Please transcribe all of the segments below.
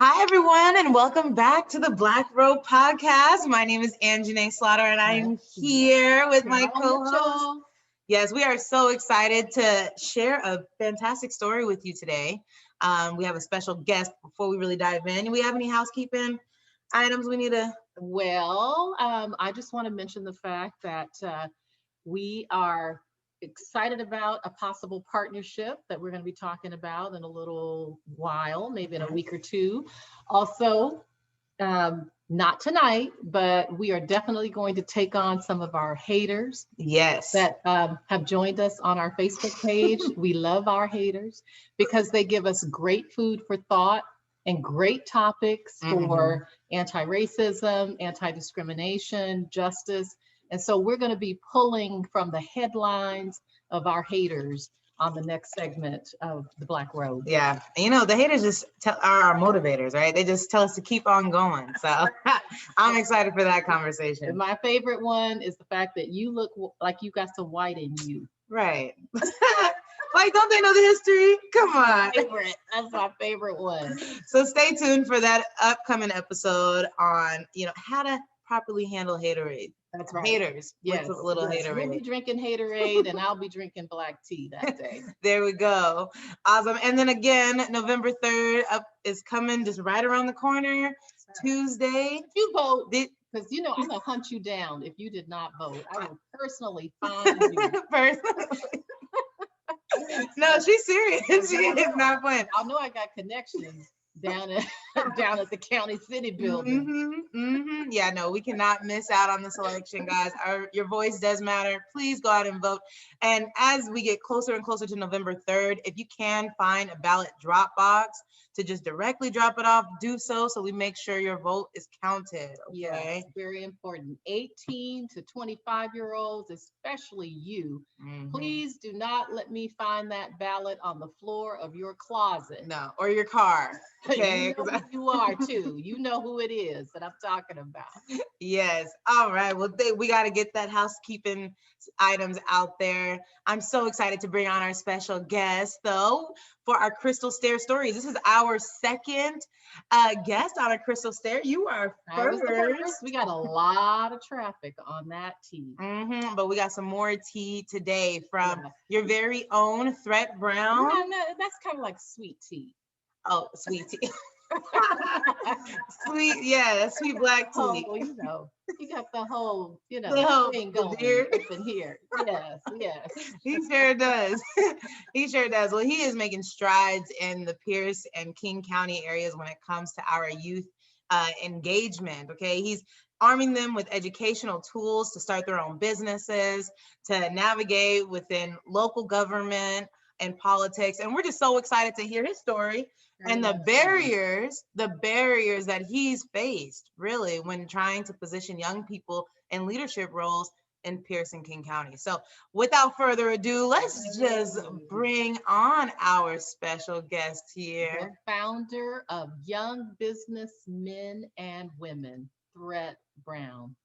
Hi, everyone, and welcome back to the Black Robe podcast. My name is Anzhane Slaughter, and I'm here with my co-host. Yes, we are so excited to share a fantastic story with you today. We have a special guest before we really dive in. Do we have any housekeeping items we need to? Well, I just want to mention the fact that we are excited about a possible partnership that we're going to be talking about in a little while, maybe in a week or two. Also, not tonight, but we are definitely going to take on some of our haters. Yes. That have joined us on our Facebook page. We love our haters because they give us great food for thought and great topics for anti-racism, anti-discrimination, justice. And so we're going to be pulling from the headlines of our haters on the next segment of the Black Robe. Yeah, the haters just are our motivators, right? They just tell us to keep on going. So I'm excited for that conversation. And my favorite one is the fact that you look like you got some white in you. Right. Like, don't they know the history? Come on. That's my favorite one. So stay tuned for that upcoming episode on, how to properly handle haterade. That's right. Haters. Yes. With a little haterade. We'll be drinking haterade and I'll be drinking black tea that day. There we go. Awesome. And then again, November 3rd is coming just right around the corner. Right. Tuesday. If you vote, because I'm gonna hunt you down if you did not vote. I will personally find you. Personally. No, she's serious. She is not playing. I know I got connections down at the county city building. Yeah, no, we cannot miss out on this election, guys. Your voice does matter. Please go out and vote. And as we get closer and closer to November 3rd, if you can find a ballot drop box to just directly drop it off, do so we make sure your vote is counted. Okay? Yes, very important. 18 to 25-year-olds, especially you, please do not let me find that ballot on the floor of your closet. No, or your car. Okay, you know who you are too. You know who it is that I'm talking about. Yes. All right. Well, we got to get that housekeeping items out there. I'm so excited to bring on our special guest, though, for our Crystal Stair stories. This is our second guest on a Crystal Stair. You are first. We got a lot of traffic on that tea. But we got some more tea today from your very own Thrett Brown. No, that's kind of like sweet tea. Oh, sweet tea. Sweet black tea. Oh, well, you got the whole, thing going up in here. Yes. He sure does. He sure does. Well, he is making strides in the Pierce and King County areas when it comes to our youth engagement. Okay, he's arming them with educational tools to start their own businesses, to navigate within local government and politics. And we're just so excited to hear his story and the barriers that he's faced really when trying to position young people in leadership roles in Pierce and King County. So without further ado, let's just bring on our special guest here. The founder of Young Businessmen and Women, Thrett Brown.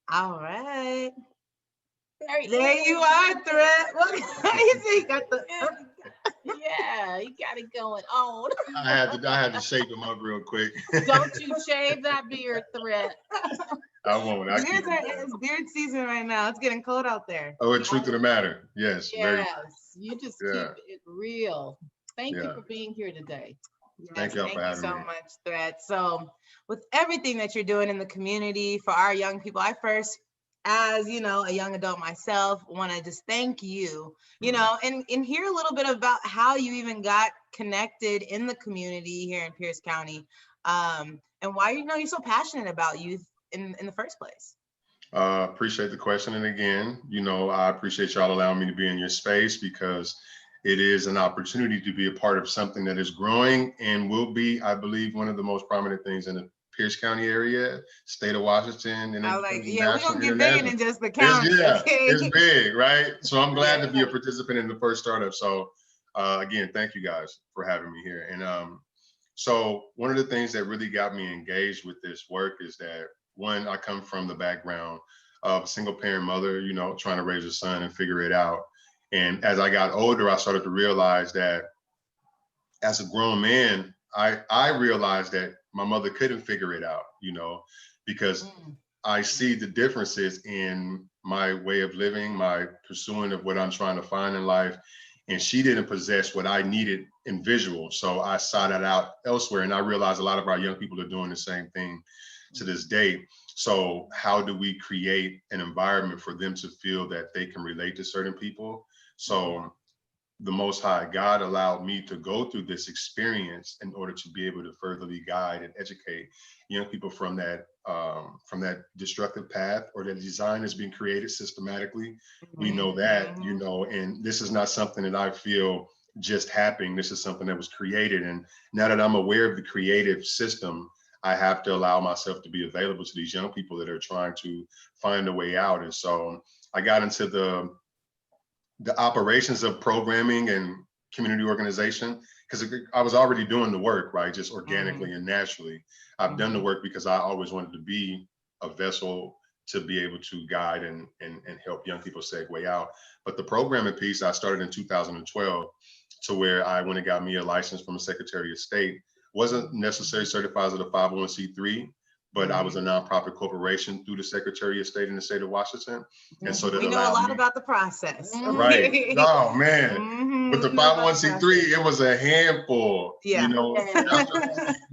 All right. There you are, Thrett. What you see? Got the yeah, you got it going on. I had to shape him up real quick. Don't you shave that beard, Thrett. I won't. It's beard season right now. It's getting cold out there. Oh, the truth of the matter. Yes. You just keep it real. Thank you for being here today. Thank you for having me. Thank you so much, Thrett. So with everything that you're doing in the community for our young people, I first, as a young adult myself, want to just thank you, and hear a little bit about how you even got connected in the community here in Pierce County, and why you're so passionate about youth in the first place. Appreciate the question. And again, I appreciate y'all allowing me to be in your space because it is an opportunity to be a part of something that is growing and will be, I believe, one of the most prominent things in the Pierce County area, state of Washington. And I was like, we're going to get big in just the county. It's big, right? So I'm glad to be a participant in the first startup. So again, thank you guys for having me here. And so one of the things that really got me engaged with this work is that, one, I come from the background of a single parent mother, trying to raise a son and figure it out. And as I got older, I started to realize that as a grown man, I realized that my mother couldn't figure it out, because I see the differences in my way of living, my pursuing of what I'm trying to find in life. And she didn't possess what I needed in visual. So I sought that out elsewhere. And I realized a lot of our young people are doing the same thing to this day. So how do we create an environment for them to feel that they can relate to certain people? So the Most High God allowed me to go through this experience in order to be able to furtherly guide and educate young people from that destructive path, or that design has been created systematically. We know that, and this is not something that I feel just happening. This is something that was created. And now that I'm aware of the creative system, I have to allow myself to be available to these young people that are trying to find a way out. And so I got into the operations of programming and community organization, because I was already doing the work, right? Just organically and naturally. I've done the work because I always wanted to be a vessel to be able to guide and help young people segue out. But the programming piece, I started in 2012, to where I went and got me a license from the Secretary of State. Wasn't necessarily certified as a 501c3, but I was a nonprofit corporation through the Secretary of State in the state of Washington. And so that we know a lot about the process. Right. Oh man. With the 501c3, it was a handful. Yeah.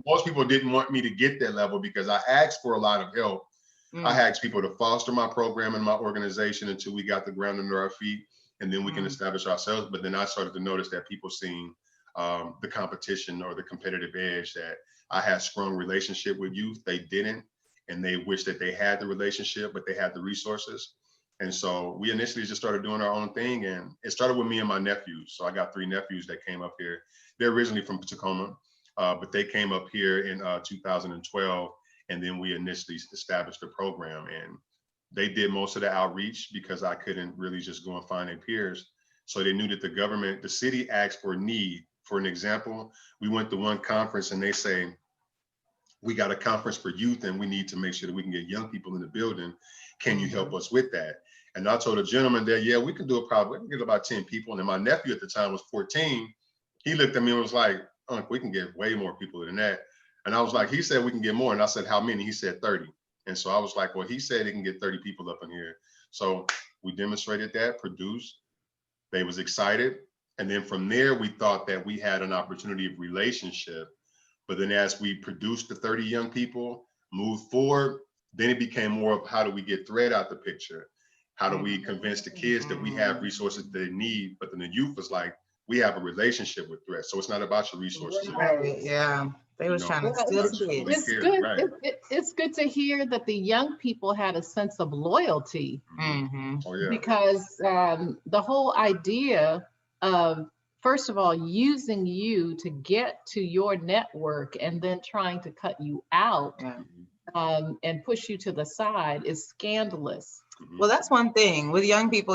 Most people didn't want me to get that level because I asked for a lot of help. I asked people to foster my program and my organization until we got the ground under our feet, and then we can establish ourselves. But then I started to notice that people seen the competition or the competitive edge, that I had strong relationship with youth. They didn't, and they wish that they had the relationship, but they had the resources. And so we initially just started doing our own thing, and it started with me and my nephews. So I got 3 nephews that came up here. They're originally from Tacoma, but they came up here in 2012, and then we initially established the program. And they did most of the outreach because I couldn't really just go and find their peers. So they knew that the government, the city asked for need. For an example, we went to one conference and they say, we got a conference for youth and we need to make sure that we can get young people in the building. Can you help us with that? And I told a gentleman that, yeah, we can do it probably. We can get about 10 people. And then my nephew at the time was 14. He looked at me and was like, we can get way more people than that. And I was like, he said we can get more. And I said, how many? He said 30. And so I was like, well, he said he can get 30 people up in here. So we demonstrated that, produced. They was excited. And then from there, we thought that we had an opportunity of relationship. But then as we produced the 30 young people, moved forward, then it became more of how do we get Thrett out the picture? How do we convince the kids that we have resources they need? But then the youth was like, we have a relationship with Thrett. So it's not about your resources. Right, yeah. They was trying to steal the kids. It's good to hear that the young people had a sense of loyalty. Oh, yeah. Because the whole idea of, first of all, using you to get to your network and then trying to cut you out and push you to the side is scandalous. Well, that's one thing with young people,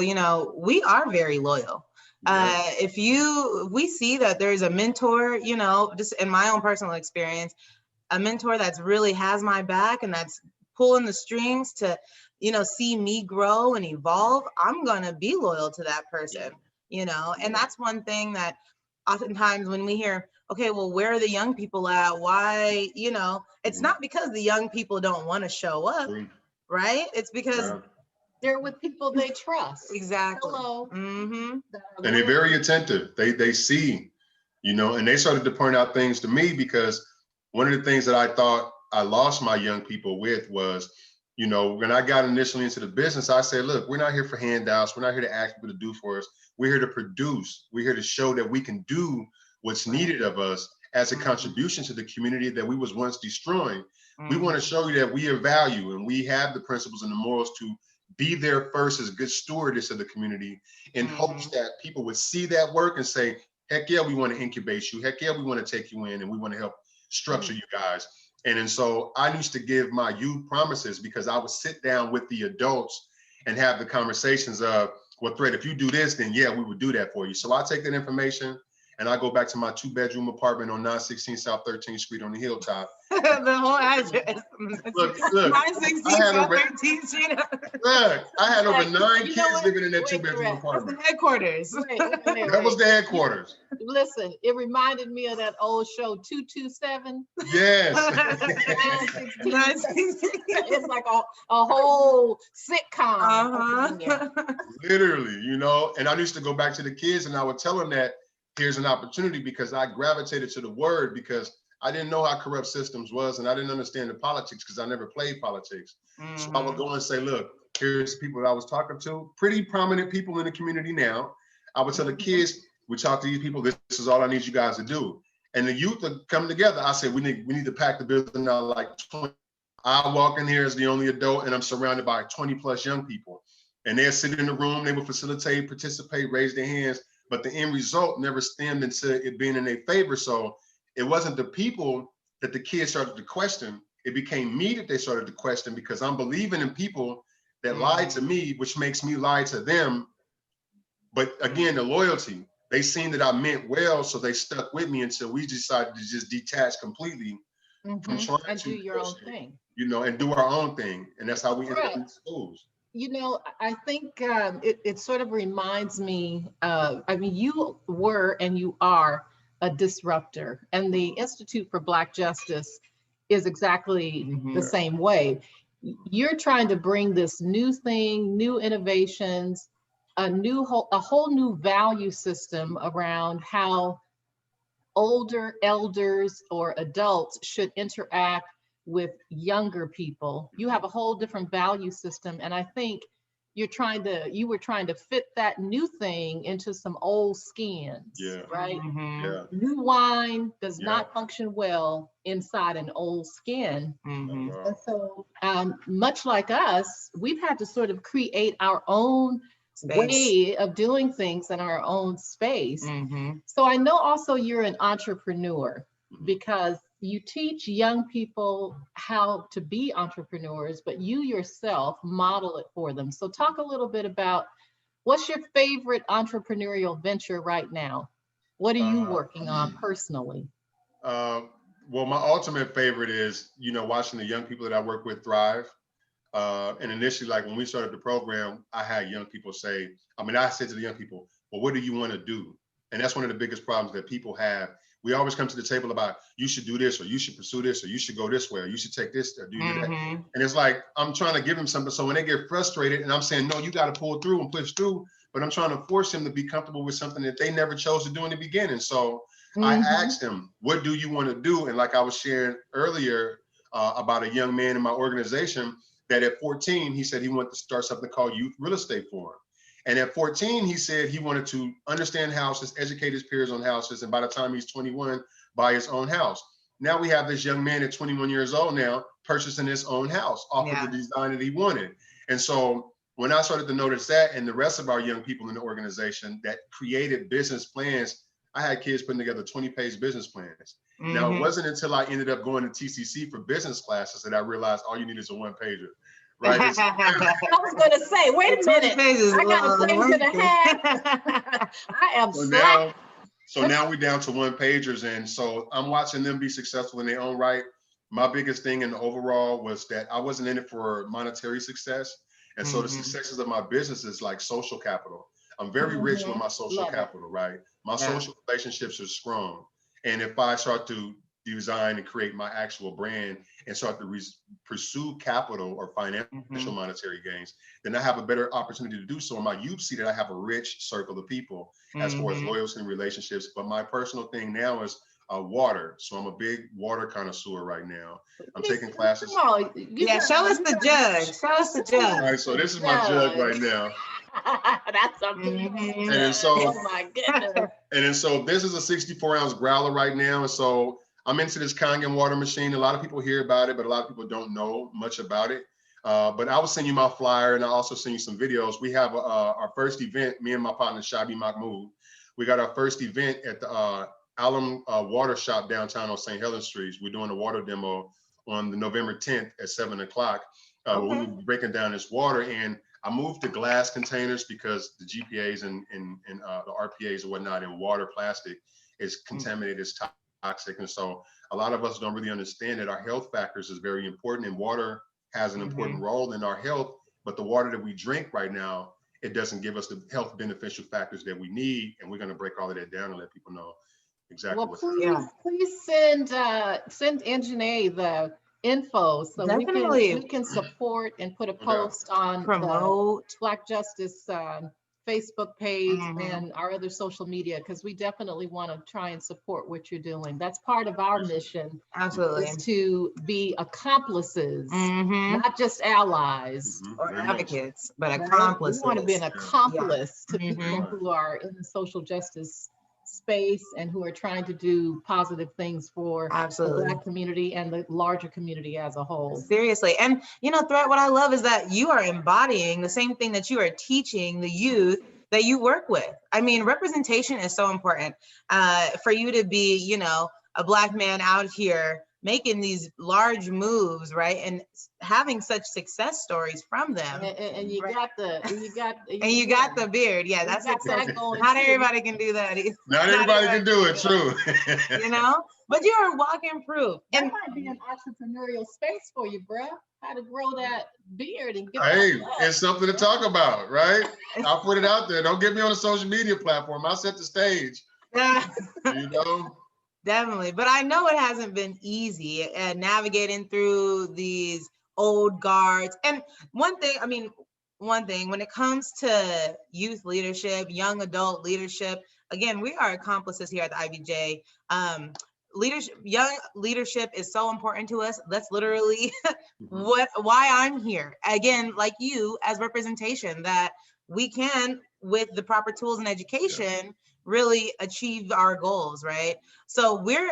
we are very loyal. If we see that there's a mentor, just in my own personal experience, a mentor that's really has my back and that's pulling the strings to, see me grow and evolve, I'm going to be loyal to that person, and that's one thing that oftentimes when we hear, okay, well, where are the young people at? Why, it's not because the young people don't want to show up, right? It's because they're with people they trust. Exactly. Hello. And they're very attentive. They see, and they started to point out things to me, because one of the things that I thought I lost my young people with was, when I got initially into the business, I said, look, we're not here for handouts. We're not here to ask people to do for us. We're here to produce. We're here to show that we can do what's needed of us as a contribution to the community that we was once destroying. We want to show you that we are value and we have the principles and the morals to be there first as good stewardess of the community, in hopes that people would see that work and say, heck yeah, we want to incubate you. Heck yeah, we want to take you in and we want to help structure you guys. And so I used to give my youth promises, because I would sit down with the adults and have the conversations of, well, Thrett, if you do this, then yeah, we would do that for you. So I take that information and I go back to my 2-bedroom apartment on 916 South 13th Street on the hilltop. The whole address. Look, 916 I had South over, 13th Street. look, I had over Like, 9 you know kids what? living in that Wait, 2-bedroom Thrett, That's the apartment. headquarters. That was the headquarters. Listen, it reminded me of that old show 227. Yes. 916. It's like a whole sitcom. Uh-huh. Literally, you know, and I used to go back to the kids and I would tell them that here's an opportunity, because I gravitated to the word because I didn't know how corrupt systems was and I didn't understand the politics because I never played politics. So I would go and say, look, here's people that I was talking to, pretty prominent people in the community now. I would tell the kids, we talk to these people, this is all I need you guys to do. And the youth would come together. I said, we need to pack the building out like 20. I walk in here as the only adult and I'm surrounded by 20 plus young people. And they'll sit in the room, they will facilitate, participate, raise their hands, but the end result never stemmed into it being in their favor. So it wasn't the people that the kids started to question. It became me that they started to question because I'm believing in people that lied to me, which makes me lie to them. But again, the loyalty, they seen that I meant well, so they stuck with me until we decided to just detach completely from trying And to do your own thing. you know, and do our own thing. And that's how we ended up Right. in schools. You know, I think it sort of reminds me of, I mean, you were and you are a disruptor, and the Institute for Black Justice is exactly the same way. You're trying to bring this new thing, new innovations, a whole new value system around how older elders or adults should interact with younger people. You have a whole different value system. And I think you were trying to fit that new thing into some old skins, Yeah. right? Yeah. New wine does not function well inside an old skin. And so much like us, we've had to sort of create our own way of doing things in our own space. So I know also you're an entrepreneur because you teach young people how to be entrepreneurs, but you yourself model it for them. So talk a little bit about what's your favorite entrepreneurial venture right now? What are you working on personally? Well, my ultimate favorite is, you know, watching the young people that I work with thrive. And initially, like when we started the program, I had young people say, I said to the young people, well, what do you want to do? And that's one of the biggest problems that people have. We always come to the table about, you should do this, or you should pursue this, or you should go this way, or you should take this, or do that. And it's like, I'm trying to give them something. So when they get frustrated and I'm saying, no, you got to pull through and push through, but I'm trying to force them to be comfortable with something that they never chose to do in the beginning. So I asked them, what do you want to do? And like I was sharing earlier about a young man in my organization, that at 14, he said he wanted to start something called Youth Real Estate Forum. And at 14, he said he wanted to understand houses, educate his peers on houses, and by the time he's 21, buy his own house. Now we have this young man at 21 years old now purchasing his own house off of the design that he wanted. And so when I started to notice that, and the rest of our young people in the organization that created business plans, I had kids putting together 20-page business plans. Now, it wasn't until I ended up going to TCC for business classes that I realized all you need is a one-pager, right? I was going to say, wait a minute. I got a page and a half. I am slack. So now we're down to one-pagers. And so I'm watching them be successful in their own right. My biggest thing in the overall was that I wasn't in it for monetary success. And so the successes of my business is like social capital. I'm very rich with my social capital, right? My social relationships are strong. And if I start to design and create my actual brand and start to pursue capital or financial monetary gains, then I have a better opportunity to do so. And my youth see that I have a rich circle of people as far as loyalty and relationships. But my personal thing now is water. So I'm a big water connoisseur right now. I'm taking classes. Show us the jug. Show us the jug. All right, so this is my jug right now. That's something. And so, oh my goodness. And then so this is a 64-ounce growler right now. And so I'm into this Kangen water machine. A lot of people hear about it, but a lot of people don't know much about it. But I will send you my flyer, and I'll also send you some videos. We have our first event, me and my partner, Shabi Mahmoud. We got our first event at the Alum Water Shop downtown on St. Helens Street. We're doing a water demo on the November 10th at 7 o'clock. We'll be breaking down this water. And I moved to glass containers because the GPAs and the RPAs and whatnot in water, plastic it's contaminated, it's toxic. And so a lot of us don't really understand that our health factors is very important, and water has an important role in our health. But the water that we drink right now, it doesn't give us the health beneficial factors that we need. And we're going to break all of that down and let people know exactly Well, what's please send Anjanae the info so Definitely. we can support and put a doubt. post on the Promote. Black Justice Facebook page and our other social media, because we definitely want to try and support what you're doing. That's part of our mission, Absolutely. is to be accomplices, not just allies or Very much. advocates, but right? accomplices. We want to be an accomplice to Mhm. people who are in the social justice space and who are trying to do positive things for the Absolutely. Black community and the larger community as a whole. Seriously. And you know, Thrett, what I love is that you are embodying the same thing that you are teaching the youth that you work with. I mean, representation is so important. For you to be, you know, a Black man out here making these large moves, right? And having such success stories from them. And you got the beard. Yeah, that's success. going. Not everybody can do that. Not everybody can do it, true. You know, but you are walking proof. That And might be an entrepreneurial space for you, bruh. How to grow that beard and get Hey, that look. it's something to talk about, right? I'll put it out there. Don't get me on a social media platform. I'll set the stage. You know? Definitely. But I know it hasn't been easy navigating through these old guards. And one thing, when it comes to youth leadership, young adult leadership, again, we are accomplices here at the IBJ. Young leadership is so important to us. That's literally why I'm here. Again, like you, as representation, that we can, with the proper tools and education, really achieve our goals, right? So we're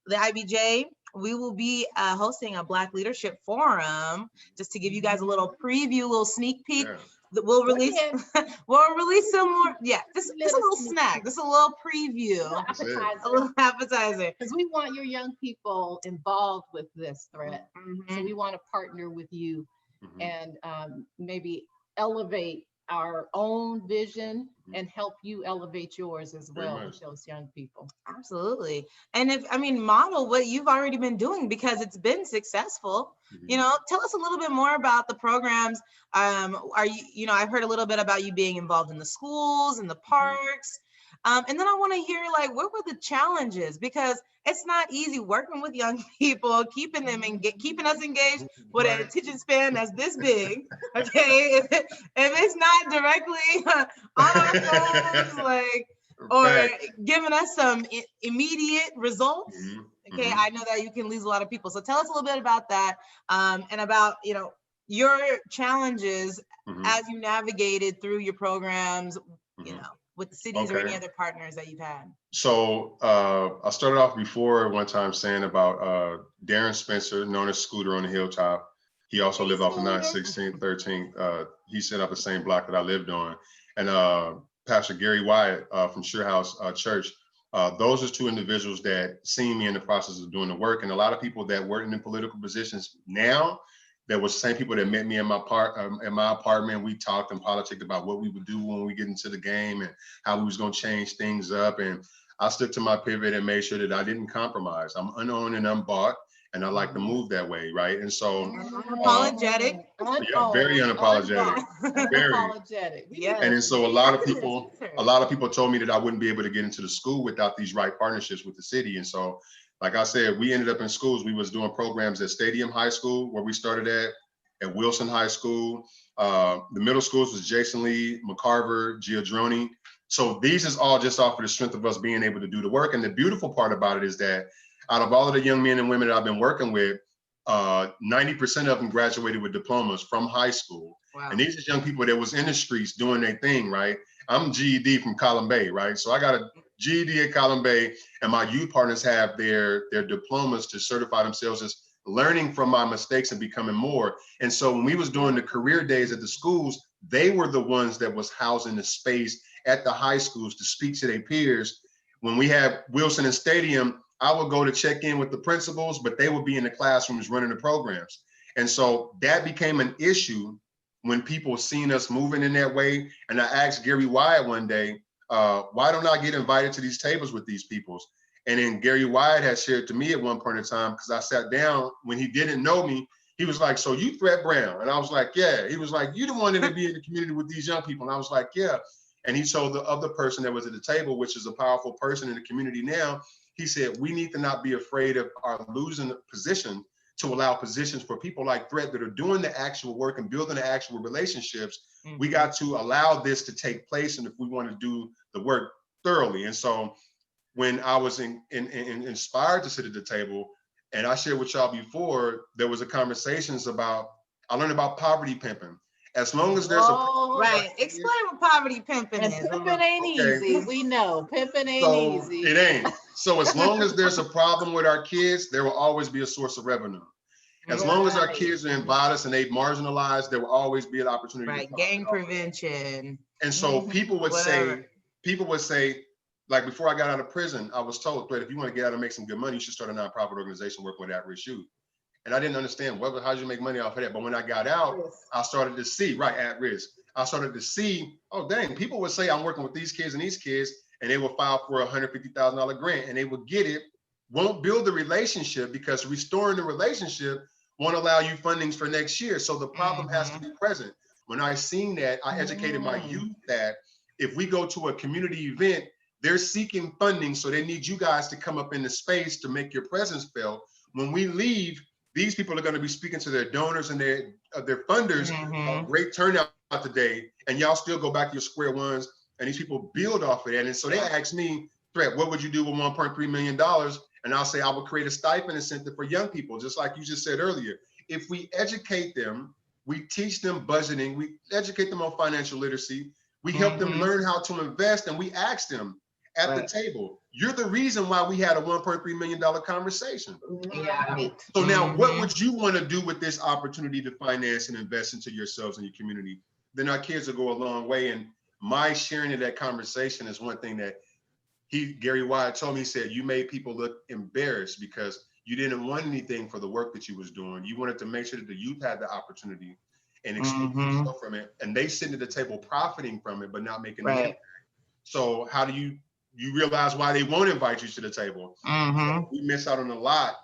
the IBJ. We will be hosting a Black Leadership Forum, just to give you guys a little preview, a little sneak peek. We'll release some more. Yeah, just a little snack, just a little preview, a little appetizer. Because we want your young people involved with this threat. So we want to partner with you and maybe elevate our own vision and help you elevate yours as well with those young people. Absolutely. And model what you've already been doing, because it's been successful. You know, tell us a little bit more about the programs. I've heard a little bit about you being involved in the schools and the parks. And then I want to hear, like, what were the challenges? Because it's not easy working with young people, keeping them and keeping us engaged with an attention span that's this big. Okay, if it's not directly on our phones, like, or giving us some immediate results. Okay, I know that you can lose a lot of people. So tell us a little bit about that, and about, you know, your challenges as you navigated through your programs, you know, with the cities or any other partners that you've had. So I started off before one time saying about Darren Spencer, known as Scooter on the Hilltop. He also lived off of 916, 13th. He set up the same block that I lived on. And Pastor Gary Wyatt from Sure House Church. Those are two individuals that seen me in the process of doing the work. And a lot of people that work in political positions now, that was the same people that met me in my apartment. We talked and politicked about what we would do when we get into the game and how we was going to change things up. And I stuck to my pivot and made sure that I didn't compromise. I'm unowned and unbought, and I like to move that way, right? And so unapologetic. Very unapologetic. Very unapologetic. Yeah. And then so a lot of people told me that I wouldn't be able to get into the school without these right partnerships with the city. And so, like I said, we ended up in schools. We was doing programs at Stadium High School, where we started at Wilson High School. The middle schools was Jason Lee, McCarver, Giadroni. So these is all just off of the strength of us being able to do the work. And the beautiful part about it is that out of all of the young men and women that I've been working with, 90% of them graduated with diplomas from high school. Wow. And these are young people that was in the streets doing their thing, right? I'm GED from Column Bay, right? So I got a GED at Column Bay, and my youth partners have their diplomas to certify themselves as learning from my mistakes and becoming more. And so when we was doing the career days at the schools, they were the ones that was housing the space at the high schools to speak to their peers. When we had Wilson and Stadium, I would go to check in with the principals, but they would be in the classrooms running the programs. And so that became an issue when people seen us moving in that way. And I asked Gary Wyatt one day, Why don't I get invited to these tables with these peoples? And then Gary Wyatt had shared to me at one point in time, because I sat down when he didn't know me. He was like, so you Thrett Brown? And I was like, yeah. He was like, you the one that would be in the community with these young people. And I was like, yeah. And he told the other person that was at the table, which is a powerful person in the community now, he said, we need to not be afraid of our losing position to allow positions for people like Thrett that are doing the actual work and building the actual relationships. Mm-hmm. We got to allow this to take place, and if we want to do the work thoroughly. And so when I was inspired to sit at the table, and I shared with y'all before, there was a conversations about, I learned about poverty pimping. As long as there's right. Explain what poverty pimping is. Pimping ain't easy. We know pimping ain't easy. It ain't. So as long as there's a problem with our kids, there will always be a source of revenue. As long as our kids are in violence and they marginalized, there will always be an opportunity. Right. Gang prevention. And so people would say, like before I got out of prison, I was told, Thrett, if you want to get out and make some good money, you should start a nonprofit organization working with at-risk youth. And I didn't understand, well, how do you make money off of that? But when I got out, I started to see, at risk. I started to see, oh, dang, people would say I'm working with these kids, and they will file for a $150,000 grant, and they will get it, won't build the relationship, because restoring the relationship won't allow you fundings for next year. So the problem has to be present. When I seen that, I educated my youth that if we go to a community event, they're seeking funding, so they need you guys to come up in the space to make your presence felt. When we leave, these people are going to be speaking to their donors and their funders. Great turnout today, and y'all still go back to your square ones, and these people build off of that. And so they asked me, Thrett, what would you do with $1.3 million? And I'll say, I would create a stipend incentive for young people, just like you just said earlier. If we educate them, we teach them budgeting, we educate them on financial literacy, we help them learn how to invest, and we ask them at the table, you're the reason why we had a $1.3 million conversation. Yeah. So now what would you want to do with this opportunity to finance and invest into yourselves and your community? Then our kids will go a long way. And my sharing of that conversation is one thing that Gary Wyatt told me. He said, you made people look embarrassed because you didn't want anything for the work that you was doing. You wanted to make sure that the youth had the opportunity and exclude yourself from it. And they sitting at the table profiting from it, but not making the impact. So how do you realize why they won't invite you to the table? So we miss out on a lot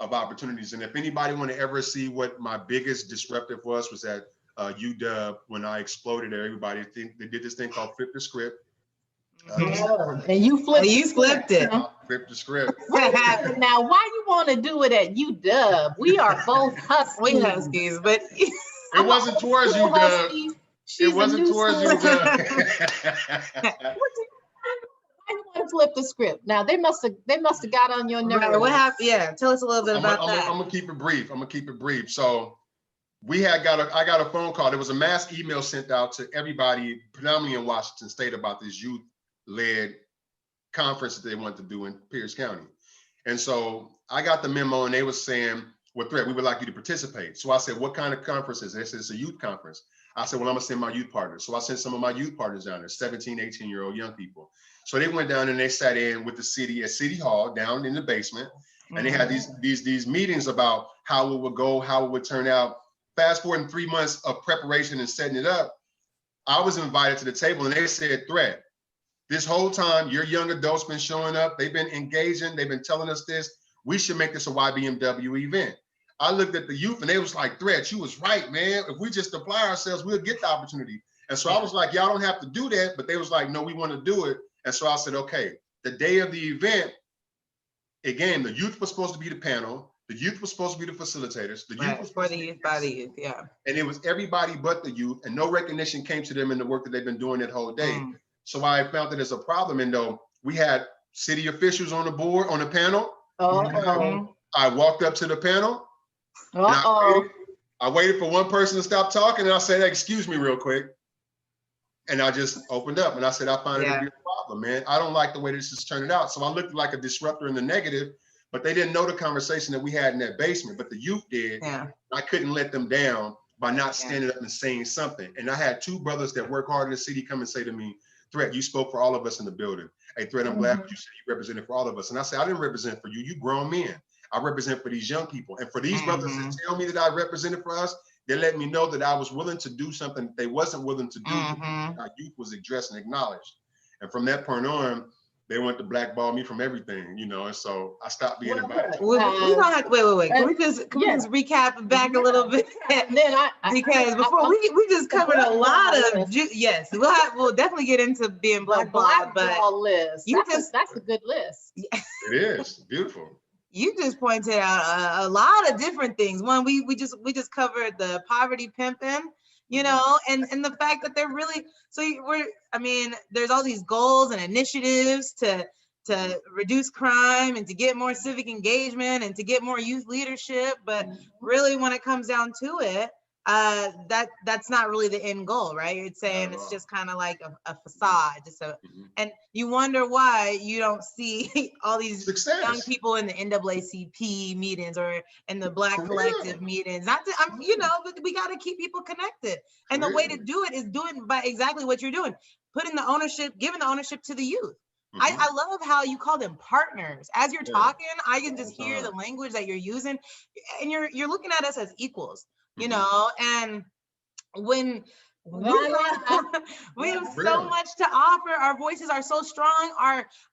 of opportunities. And if anybody want to ever see what my biggest disruptive was at UW, when I exploded there, everybody they did this thing called flip the script. And you flipped it. Flip the script. Now, why you want to do it at UW? We are both Huskies. We Huskies, but it wasn't towards UW. It wasn't towards UW. I want to flip the script. Now they must have got on your nerves. Right, what happened? Yeah, tell us a little bit about that. I'm gonna keep it brief. So I got a phone call. There was a mass email sent out to everybody, predominantly in Washington State, about this youth-led conference that they wanted to do in Pierce County. And so I got the memo, and they were saying, well, Thrett, we would like you to participate. So I said, what kind of conference is it? They said, it's a youth conference. I said, well, I'm gonna send my youth partners. So I sent some of my youth partners down there, 17, 18-year-old young people. So they went down and they sat in with the city at City Hall down in the basement. And they had these meetings about how it would go, how it would turn out. Fast forward in 3 months of preparation and setting it up, I was invited to the table, and they said, Thrett, this whole time your young adults been showing up, they've been engaging, they've been telling us this, we should make this a YBMW event. I looked at the youth and they was like, Thrett, you was right, man. If we just apply ourselves, we'll get the opportunity. And so I was like, y'all don't have to do that. But they was like, no, we want to do it. And so I said, okay, the day of the event, again, the youth was supposed to be the panel. The youth was supposed to be the facilitators. The youth was for the youth, by the youth, yeah. And it was everybody but the youth, and no recognition came to them in the work that they've been doing that whole day. So I found that as a problem. And though we had city officials on the board, on the panel, I walked up to the panel. I waited for one person to stop talking, and I said, hey, excuse me real quick. And I just opened up and I said, I find it to be a problem, man. I don't like the way this is turning out. So I looked like a disruptor in the negative, but they didn't know the conversation that we had in that basement, but the youth did. I couldn't let them down by not standing up and saying something. And I had two brothers that work hard in the city come and say to me, Thrett, you spoke for all of us in the building. Hey, Thrett, I'm glad you said you represented for all of us. And I said, I didn't represent for you. You grown men. I represent for these young people. And for these brothers to tell me that I represented for us, they let me know that I was willing to do something that they wasn't willing to do. Our youth was addressed and acknowledged. And from that point on, they want to blackball me from everything, you know, and so I stopped being invited. We don't have to, wait. Can we just recap back a little bit? And then because before we just covered a lot of yes, we'll definitely get into being blackballed, but list. That's a good list. It is beautiful. You just pointed out a lot of different things. One, we just covered the poverty pimping, you know, and the fact that they're really there's all these goals and initiatives to reduce crime and to get more civic engagement and to get more youth leadership, but really when it comes down to it, that's not really the end goal, right? You're saying it's just kind of like a facade, and you wonder why you don't see all these success. Young people in the NAACP meetings or in the Black Collective meetings. But we got to keep people connected, and the way to do it is doing by exactly what you're doing, giving the ownership to the youth. I love how you call them partners. As you're talking, I can just hear the language that you're using, and you're looking at us as equals. You know, and when we have so much to offer, our voices are so strong,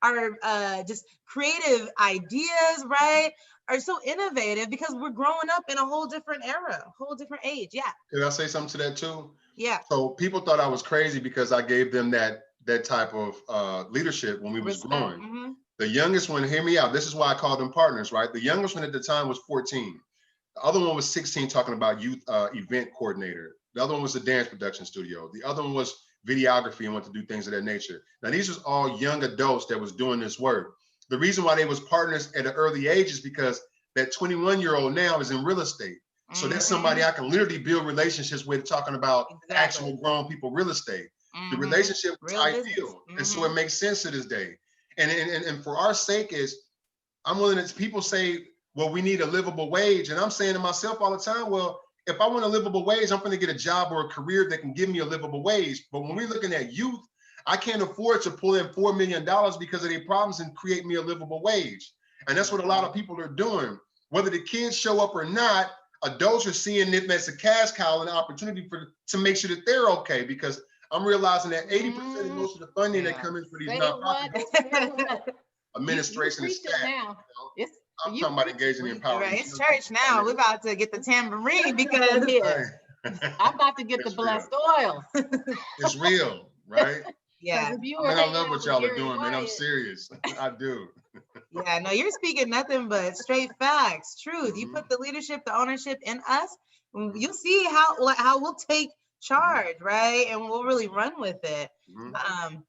our just creative ideas, right, are so innovative because we're growing up in a whole different era, a whole different age. Yeah. Can I say something to that too? Yeah. So people thought I was crazy because I gave them that type of leadership when we was growing. The youngest one, hear me out. This is why I call them partners, right? The youngest one at the time was 14. The other one was 16, talking about youth event coordinator. The other one was a dance production studio. The other one was videography and wanted to do things of that nature. Now, these was all young adults that was doing this work. The reason why they was partners at an early age is because that 21-year-old now is in real estate. So that's somebody I can literally build relationships with, talking about actual grown people real estate. The relationship was ideal. And so it makes sense to this day. And for our sake is, I'm willing to, people say, well, we need a livable wage. And I'm saying to myself all the time, well, if I want a livable wage, I'm going to get a job or a career that can give me a livable wage. But when we're looking at youth, I can't afford to pull in $4 million because of their problems and create me a livable wage. And that's what a lot of people are doing. Whether the kids show up or not, adults are seeing it as a cash cow and an opportunity to make sure that they're okay, because I'm realizing that 80% of most of the funding that comes in for these nonprofits, administration and staff. Now. I'm talking about engaging in power. Right, it's church now. We're about to get the tambourine because I'm about to get the blessed oil. It's real, right? Yeah. I love what y'all are doing, man. I'm serious. I do. Yeah, no, you're speaking nothing but straight facts, truth. You put the leadership, the ownership in us, you'll see how we'll take charge, right? And we'll really run with it.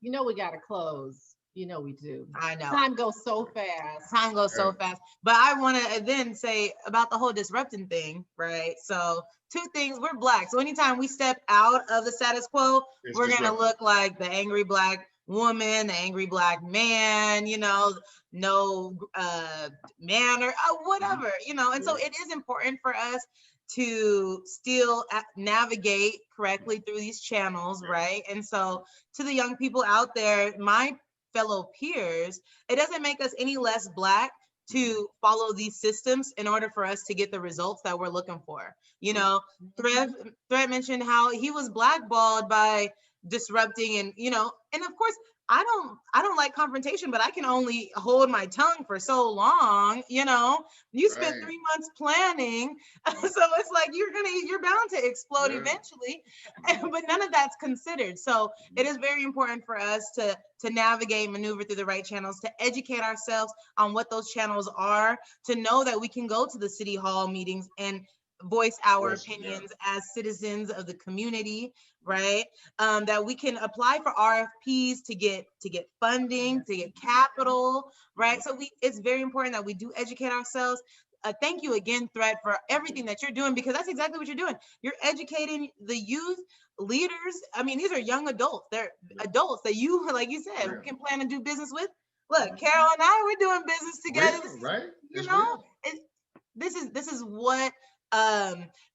We got to close. We do. I know. Time goes so fast. But I want to then say about the whole disrupting thing, right? So 2 things, we're Black. So anytime we step out of the status quo, we're going to look like the angry Black woman, the angry Black man, no man or whatever, And so it is important for us to still navigate correctly through these channels, right? And so to the young people out there, my fellow peers, it doesn't make us any less Black to follow these systems in order for us to get the results that we're looking for. Thrett mentioned how he was blackballed by disrupting and of course, I don't like confrontation, but I can only hold my tongue for so long. You spent 3 months planning, so it's like you're bound to explode eventually, but none of that's considered. So it is very important for us to navigate, maneuver through the right channels, to educate ourselves on what those channels are, to know that we can go to the city hall meetings and voice our opinions as citizens of the community, right? That we can apply for RFPs to get funding, to get capital, right? So it's very important that we do educate ourselves. Thank you again, Thrett, for everything that you're doing, because that's exactly what you're doing. You're educating the youth leaders. I mean, these are young adults. They're adults that you, like you said, can plan to do business with. Look, Carol and I, we're doing business together. Right? This is what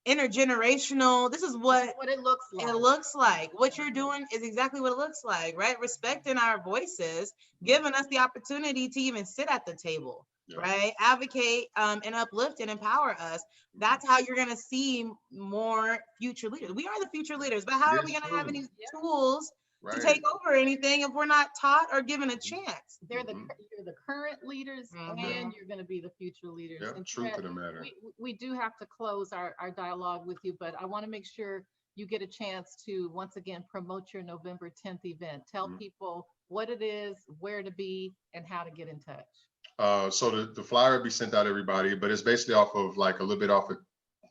intergenerational, this is what it looks like. It looks like. What you're doing is exactly what it looks like, right? Respecting our voices, giving us the opportunity to even sit at the table, right? Advocate and uplift and empower us. That's how you're going to see more future leaders. We are the future leaders, but how are we going to have any tools to take over anything if we're not taught or given a chance. You're the current leaders, and you're going to be the future leaders. Yeah, and truth of the matter. We do have to close our dialogue with you, but I want to make sure you get a chance to once again promote your November 10th event. Tell people what it is, where to be, and how to get in touch. So the flyer will be sent out to everybody, but it's basically off of like a little bit off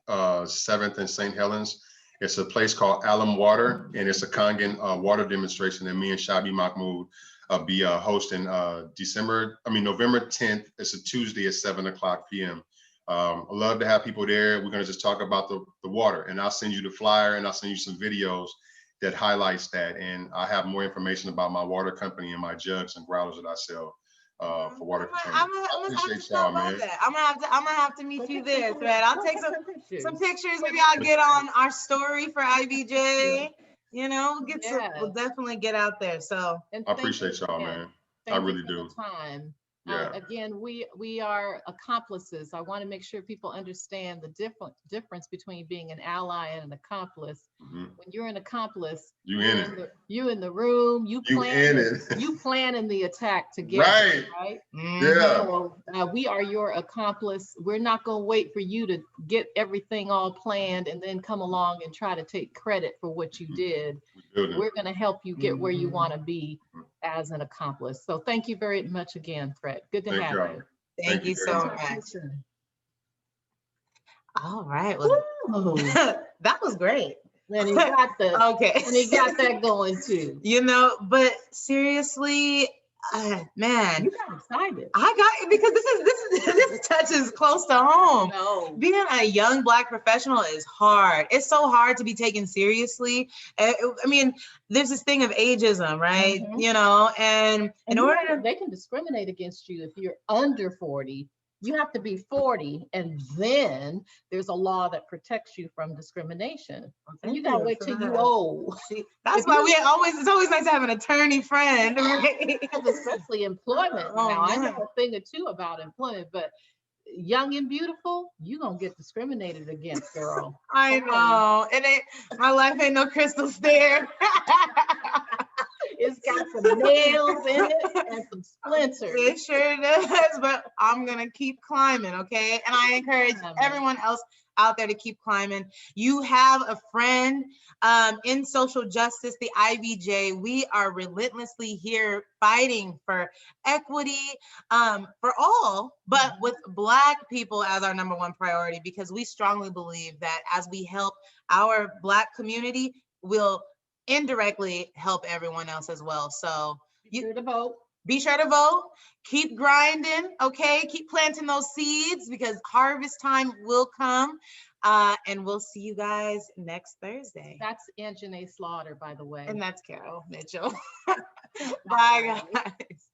of 7th and St. Helens. It's a place called Alum Water, and it's a Kangen water demonstration that me and Shabi Mahmood be hosting November 10th. It's a Tuesday at 7:00 p.m. I love to have people there. We're going to just talk about the water, and I'll send you the flyer, and I'll send you some videos that highlights that. And I have more information about my water company and my jugs and growlers that I sell for water containment. I appreciate y'all, man. I'm gonna have to meet you there, Thrett. I'll take some pictures. Maybe I'll get on our story for IBJ. You know, we'll definitely get out there. So I appreciate y'all, man. I really do. Time. Again, we are accomplices. I want to make sure people understand the difference between being an ally and an accomplice. When you're an accomplice, you in the room, you planning the attack together, right? Yeah. So, we are your accomplice. We're not going to wait for you to get everything all planned and then come along and try to take credit for what you did. We're going to help you get where you want to be as an accomplice. So thank you very much again, Thrett. Good to have you. Thank you so much. All right. Well, that was great. And he got and he got that going too. You know, but seriously, man, you got excited. I got, because this touches close to home. No. Being a young Black professional is hard. It's so hard to be taken seriously. I mean, there's this thing of ageism, right? You know, and in order, they can discriminate against you if you're under 40. You have to be 40, and then there's a law that protects you from discrimination. And you gotta wait till you old. That's why it's always nice to have an attorney friend, right? Especially employment. Now, I know a thing or two about employment, but young and beautiful, you gonna get discriminated against, girl. I know. My life ain't no crystal stair. It's got some nails in it and some splinters. It sure does, but I'm gonna keep climbing, okay? And I encourage everyone else out there to keep climbing. You have a friend in social justice, the IBJ. We are relentlessly here fighting for equity for all, but with Black people as our #1 priority, because we strongly believe that as we help our Black community, we'll indirectly help everyone else as well. So be sure to vote. Be sure to vote. Keep grinding, okay? Keep planting those seeds, because harvest time will come. And we'll see you guys next Thursday. That's Anzhane Slaughter, by the way. And that's Carol Mitchell. Bye, guys.